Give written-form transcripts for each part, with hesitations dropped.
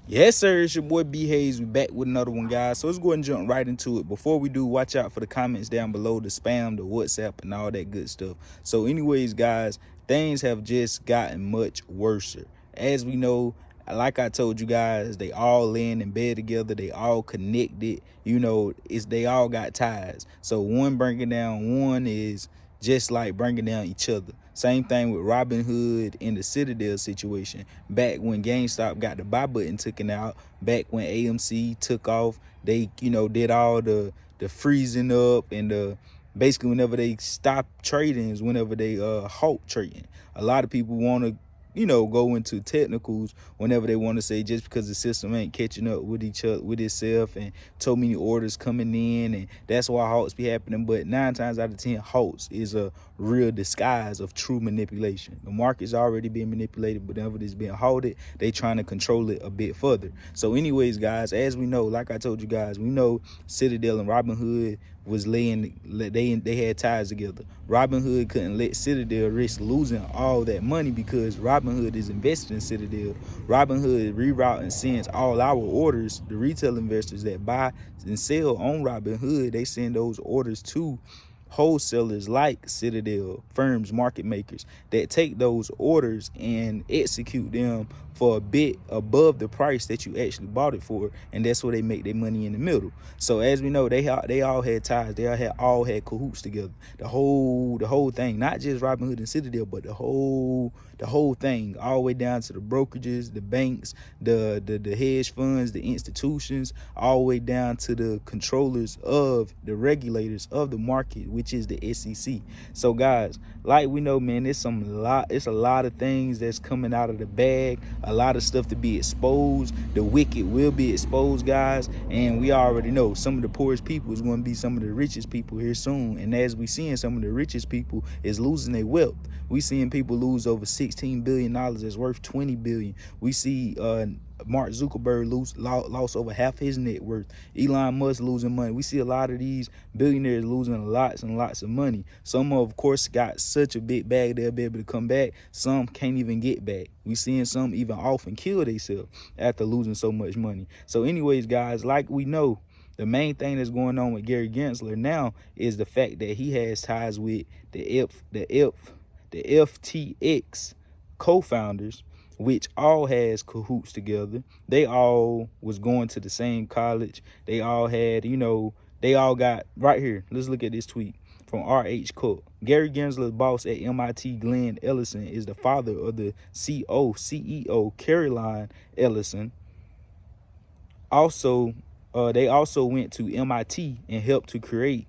Yes, sir. It's your boy B Hayes. We back with another one, guys. So let's go ahead and jump right into it. Before we do, watch out for the comments down below, the spam, the WhatsApp, and all that good stuff. So, anyways, guys, things have just gotten much worse. As we know, like I told you guys, they all laying in bed together. They all connected. They all got ties. So one bringing down one is just like bringing down each other. Same thing with Robinhood in the Citadel situation. Back when GameStop got the buy button taken out, back when AMC took off, they did all the freezing up and the basically whenever they stop trading is whenever they halt trading. A lot of people want to go into technicals whenever they want to say just because the system ain't catching up with each other, with itself, and so many orders coming in, and that's why halts be happening. But 9 times out of 10, halts is a real disguise of true manipulation. The market's already being manipulated, but whenever it's being halted, they trying to control it a bit further. So anyways, guys, as we know, like I told you guys, we know Citadel and Robinhood was they had ties together. Robinhood couldn't let Citadel risk losing all that money because Robinhood is invested in Citadel. Robinhood reroute and sends all our orders, the retail investors that buy and sell on Robinhood, they send those orders to wholesalers like Citadel, firms, market makers that take those orders and execute them for a bit above the price that you actually bought it for, and that's where they make their money in the middle. So as we know, they all had ties, they all had cahoots together. The whole thing, not just Robinhood and Citadel, but the whole thing, all the way down to the brokerages, the banks, the hedge funds, the institutions, all the way down to the controllers of the regulators of the market, which is the SEC. So guys, like we know, man, it's a lot of things that's coming out of the bag, a lot of stuff to be exposed. The wicked will be exposed, guys, and we already know some of the poorest people is going to be some of the richest people here soon. And as we seeing, some of the richest people is losing their wealth. We seeing people lose over $16 billion that's worth $20 billion. We see Mark Zuckerberg lost over half his net worth. Elon Musk losing money. We see a lot of these billionaires losing lots and lots of money. Some, of course, got such a big bag they'll be able to come back. Some can't even get back. We seeing some even off and kill themselves after losing so much money. So anyways, guys, like we know, the main thing that's going on with Gary Gensler now is the fact that he has ties with the FTX co-founders, which all has cahoots together. They all was going to the same college. They all had, they all got right here. Let's look at this tweet from R.H. Cook. Gary Gensler's boss at MIT, Glenn Ellison, is the father of the CEO, Caroline Ellison. Also, they also went to MIT and helped to create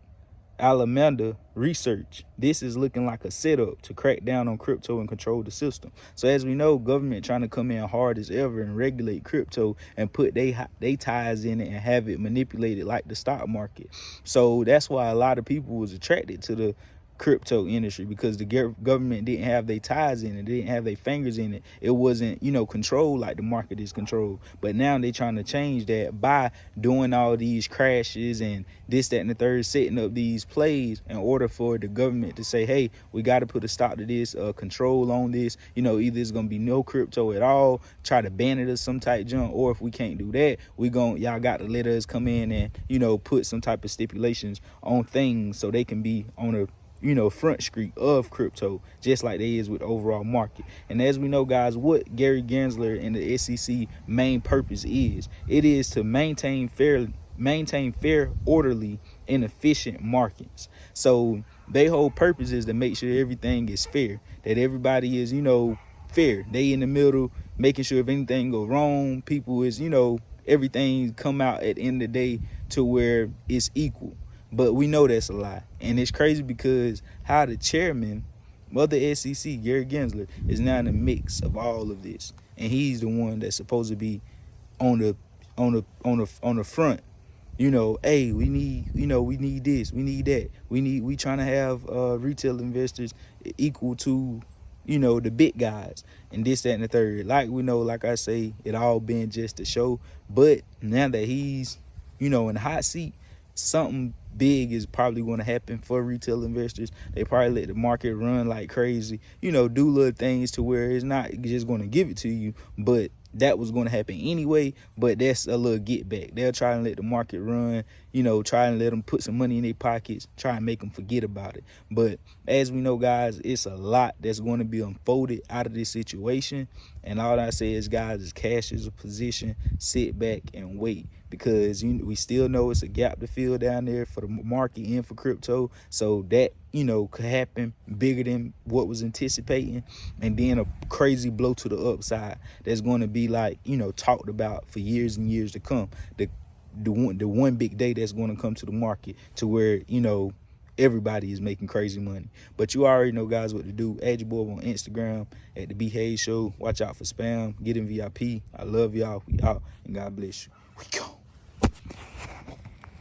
Alameda Research. This is looking like a setup to crack down on crypto and control the system. So as we know, government trying to come in hard as ever and regulate crypto and put they ties in it and have it manipulated like the stock market. So that's why a lot of people was attracted to the crypto industry, because the government didn't have their ties in it, they didn't have their fingers in it. It wasn't controlled like the market is controlled. But now they trying to change that by doing all these crashes and this, that, and the third, setting up these plays in order for the government to say, hey, we got to put a stop to this, control on this. Either it's gonna be no crypto at all, try to ban it or some type junk, or if we can't do that, y'all got to let us come in and put some type of stipulations on things so they can be on a front street of crypto, just like they is with overall market. And as we know, guys, what Gary Gensler and the SEC main purpose is, it is to maintain fair, orderly, and efficient markets. So their whole purpose is to make sure everything is fair, that everybody is, fair. They in the middle, making sure if anything go wrong, people is, everything come out at the end of the day to where it's equal. But we know that's a lie. And it's crazy because how the chairman of the SEC, Gary Gensler, is now in the mix of all of this. And he's the one that's supposed to be on the front. Hey, we need this, we need that. We trying to have retail investors equal to the big guys and this, that, and the third. Like we know, like I say, it all been just a show. But now that he's in the hot seat, something big is probably going to happen for retail investors. They probably let the market run like crazy, do little things to where it's not just going to give it to you, but that was going to happen anyway, but that's a little get back. They'll try and let the market run, you know, try and let them put some money in their pockets, try and make them forget about it. But as we know, guys, it's a lot that's going to be unfolded out of this situation. And all I say is, guys, is cash is a position, sit back and wait, because we still know it's a gap to fill down there for the market and for crypto. So that, you know, could happen bigger than what was anticipating, and then a crazy blow to the upside that's going to be, like, you know, talked about for years and years to come. The one big day that's going to come to the market to where, you know, everybody is making crazy money. But you already know, guys, what to do. Add your boy on Instagram at the B Hayes Show. Watch out for spam. Get in VIP. I love y'all. We out, and God bless you. We go.